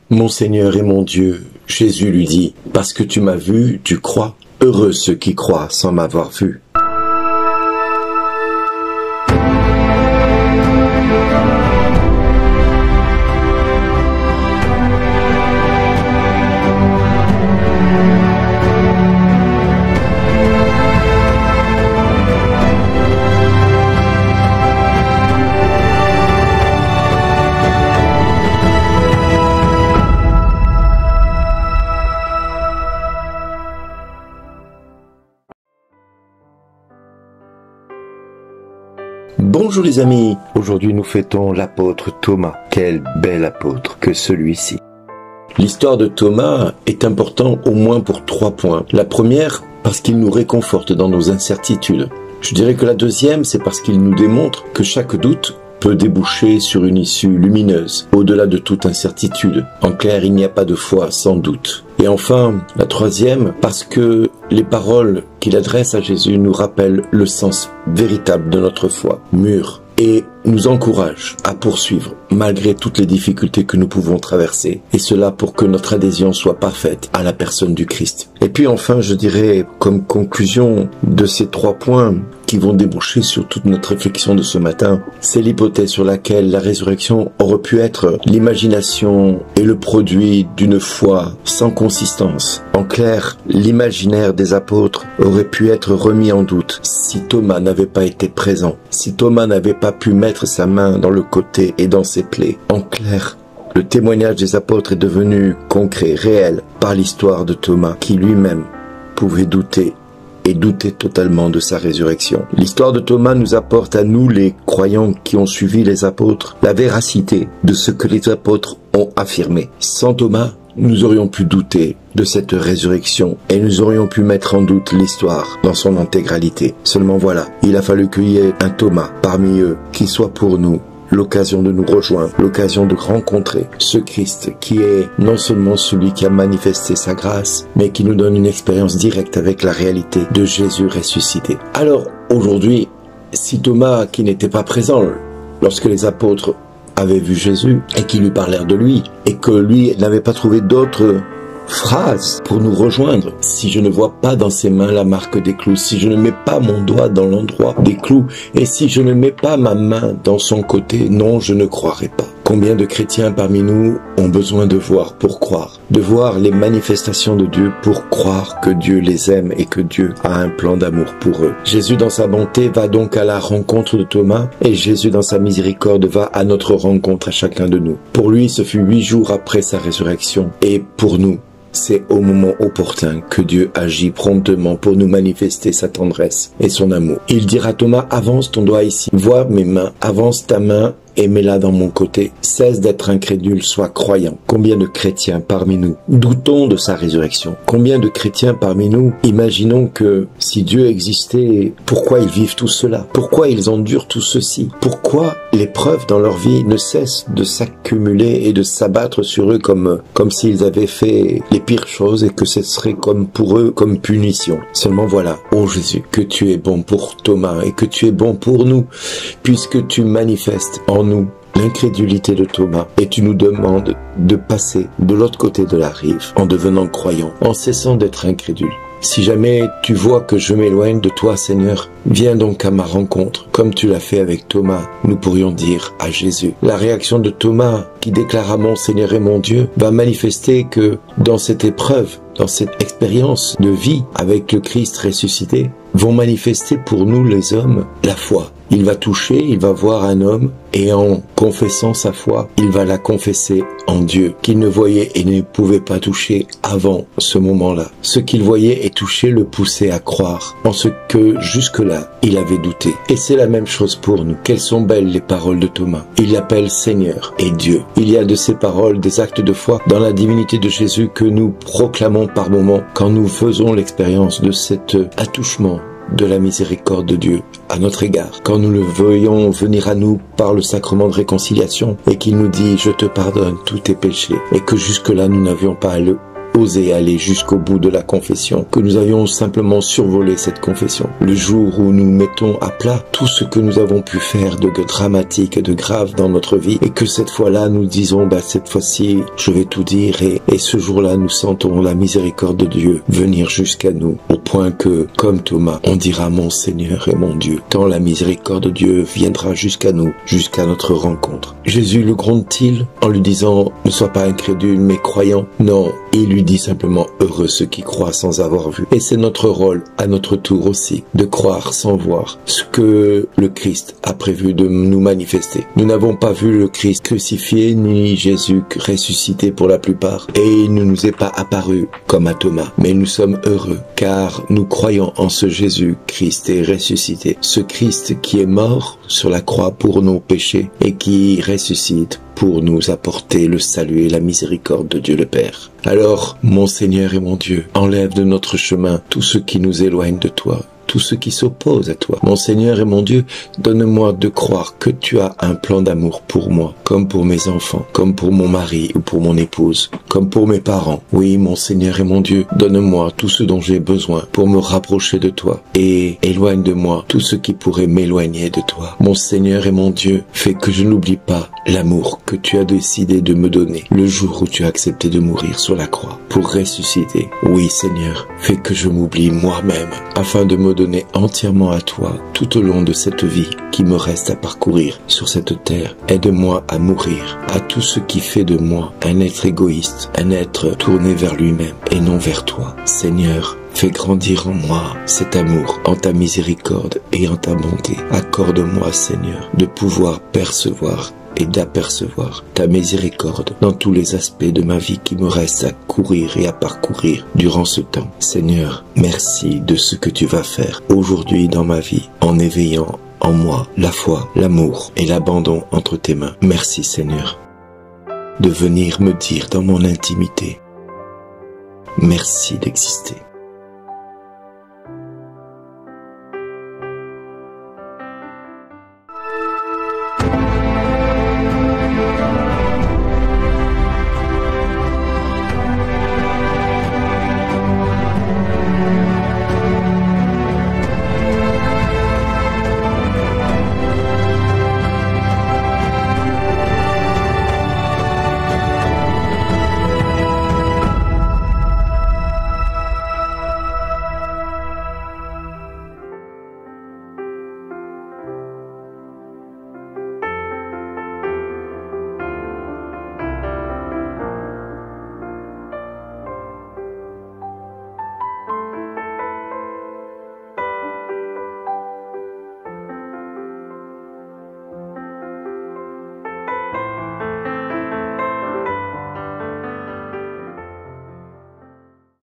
Mon Seigneur et mon Dieu, Jésus lui dit, parce que tu m'as vu, tu crois. Heureux ceux qui croient sans m'avoir vu. Bonjour les amis, aujourd'hui nous fêtons l'apôtre Thomas. Quel bel apôtre que celui-ci. L'histoire de Thomas est importante au moins pour 3 points. La première, parce qu'il nous réconforte dans nos incertitudes. Je dirais que la deuxième, c'est parce qu'il nous démontre que chaque doute peut déboucher sur une issue lumineuse, au-delà de toute incertitude. En clair, il n'y a pas de foi sans doute. Et enfin, la troisième, parce que les paroles qu'il adresse à Jésus nous rappellent le sens véritable de notre foi, mûre, et nous encourage à poursuivre malgré toutes les difficultés que nous pouvons traverser, et cela pour que notre adhésion soit parfaite à la personne du Christ. Et puis enfin, je dirais comme conclusion de ces 3 points qui vont déboucher sur toute notre réflexion de ce matin, c'est l'hypothèse sur laquelle la résurrection aurait pu être l'imagination et le produit d'une foi sans consistance. En clair, l'imaginaire des apôtres aurait pu être remis en doute si Thomas n'avait pas été présent, si Thomas n'avait pas pu mettre sa main dans le côté et dans ses plaies. En clair, le témoignage des apôtres est devenu concret, réel, par l'histoire de Thomas, qui lui-même pouvait douter et douter totalement de sa résurrection. L'histoire de Thomas nous apporte à nous, les croyants qui ont suivi les apôtres, la véracité de ce que les apôtres ont affirmé. Sans Thomas, nous aurions pu douter de cette résurrection et nous aurions pu mettre en doute l'histoire dans son intégralité. Seulement voilà, il a fallu qu'il y ait un Thomas parmi eux qui soit pour nous l'occasion de nous rejoindre, l'occasion de rencontrer ce Christ qui est non seulement celui qui a manifesté sa grâce, mais qui nous donne une expérience directe avec la réalité de Jésus ressuscité. Alors aujourd'hui, si Thomas, qui n'était pas présent lorsque les apôtres avaient vu Jésus et qui lui parlèrent de lui, et que lui n'avait pas trouvé d'autres phrases pour nous rejoindre, si je ne vois pas dans ses mains la marque des clous, si je ne mets pas mon doigt dans l'endroit des clous, et si je ne mets pas ma main dans son côté, non, je ne croirai pas. Combien de chrétiens parmi nous ont besoin de voir pour croire, de voir les manifestations de Dieu pour croire que Dieu les aime et que Dieu a un plan d'amour pour eux. Jésus dans sa bonté va donc à la rencontre de Thomas, et Jésus dans sa miséricorde va à notre rencontre à chacun de nous. Pour lui, ce fut 8 jours après sa résurrection, et pour nous, c'est au moment opportun que Dieu agit promptement pour nous manifester sa tendresse et son amour. Il dira à Thomas, avance ton doigt ici, vois mes mains, avance ta main et mets-la dans mon côté. Cesse d'être incrédule, sois croyant. Combien de chrétiens parmi nous doutons de sa résurrection? Combien de chrétiens parmi nous imaginons que si Dieu existait, pourquoi ils vivent tout cela? Pourquoi ils endurent tout ceci? Pourquoi l'épreuve dans leur vie ne cesse de s'accumuler et de s'abattre sur eux comme s'ils avaient fait les pires choses et que ce serait comme pour eux comme punition? Seulement voilà, ô Jésus, que tu es bon pour Thomas et que tu es bon pour nous, puisque tu manifestes en nous l'incrédulité de Thomas et tu nous demandes de passer de l'autre côté de la rive en devenant croyant, en cessant d'être incrédule. Si jamais tu vois que je m'éloigne de toi, Seigneur, viens donc à ma rencontre, comme tu l'as fait avec Thomas, nous pourrions dire à Jésus. La réaction de Thomas, qui déclara mon Seigneur et mon Dieu, va manifester que dans cette épreuve, dans cette expérience de vie avec le Christ ressuscité, vont manifester pour nous les hommes la foi. Il va toucher, il va voir un homme et en confessant sa foi, il va la confesser en Dieu, qu'il ne voyait et ne pouvait pas toucher avant ce moment-là. Ce qu'il voyait et touchait le poussait à croire en ce que jusque-là, il avait douté. Et c'est la même chose pour nous. Quelles sont belles les paroles de Thomas. Il l'appelle Seigneur et Dieu. Il y a de ces paroles, des actes de foi dans la divinité de Jésus que nous proclamons par moments quand nous faisons l'expérience de cet attouchement de la miséricorde de Dieu à notre égard. Quand nous le voyons venir à nous par le sacrement de réconciliation et qu'il nous dit « Je te pardonne tous tes péchés » et que jusque-là nous n'avions pas à le osé aller jusqu'au bout de la confession, que nous avions simplement survolé cette confession. Le jour où nous mettons à plat tout ce que nous avons pu faire de dramatique, de grave dans notre vie, et que cette fois-là nous disons, cette fois-ci, je vais tout dire, et ce jour-là nous sentons la miséricorde de Dieu venir jusqu'à nous, au point que, comme Thomas, on dira mon Seigneur et mon Dieu, tant la miséricorde de Dieu viendra jusqu'à nous, jusqu'à notre rencontre. Jésus le gronde-t-il en lui disant, ne sois pas incrédule mais croyant? Non, il lui dit simplement, heureux ceux qui croient sans avoir vu. Et c'est notre rôle, à notre tour aussi, de croire sans voir ce que le Christ a prévu de nous manifester. Nous n'avons pas vu le Christ crucifié, ni Jésus ressuscité pour la plupart, et il ne nous est pas apparu comme à Thomas. Mais nous sommes heureux, car nous croyons en ce Jésus-Christ est ressuscité. Ce Christ qui est mort sur la croix pour nos péchés et qui ressuscite pour nous apporter le salut et la miséricorde de Dieu le Père. Alors, mon Seigneur et mon Dieu, enlève de notre chemin tout ce qui nous éloigne de toi, tout ce qui s'oppose à toi. Mon Seigneur et mon Dieu, donne-moi de croire que tu as un plan d'amour pour moi, comme pour mes enfants, comme pour mon mari ou pour mon épouse, comme pour mes parents. Oui, mon Seigneur et mon Dieu, donne-moi tout ce dont j'ai besoin pour me rapprocher de toi et éloigne de moi tout ce qui pourrait m'éloigner de toi. Mon Seigneur et mon Dieu, fais que je n'oublie pas l'amour que tu as décidé de me donner le jour où tu as accepté de mourir sur la croix pour ressusciter. Oui, Seigneur, fais que je m'oublie moi-même afin de me donner entièrement à toi tout au long de cette vie qui me reste à parcourir sur cette terre. Aide-moi à mourir à tout ce qui fait de moi un être égoïste, un être tourné vers lui-même et non vers toi. Seigneur, fais grandir en moi cet amour en ta miséricorde et en ta bonté. Accorde-moi, Seigneur, de pouvoir percevoir et d'apercevoir ta miséricorde dans tous les aspects de ma vie qui me restent à courir et à parcourir durant ce temps. Seigneur, merci de ce que tu vas faire aujourd'hui dans ma vie en éveillant en moi la foi, l'amour et l'abandon entre tes mains. Merci Seigneur de venir me dire dans mon intimité, merci d'exister.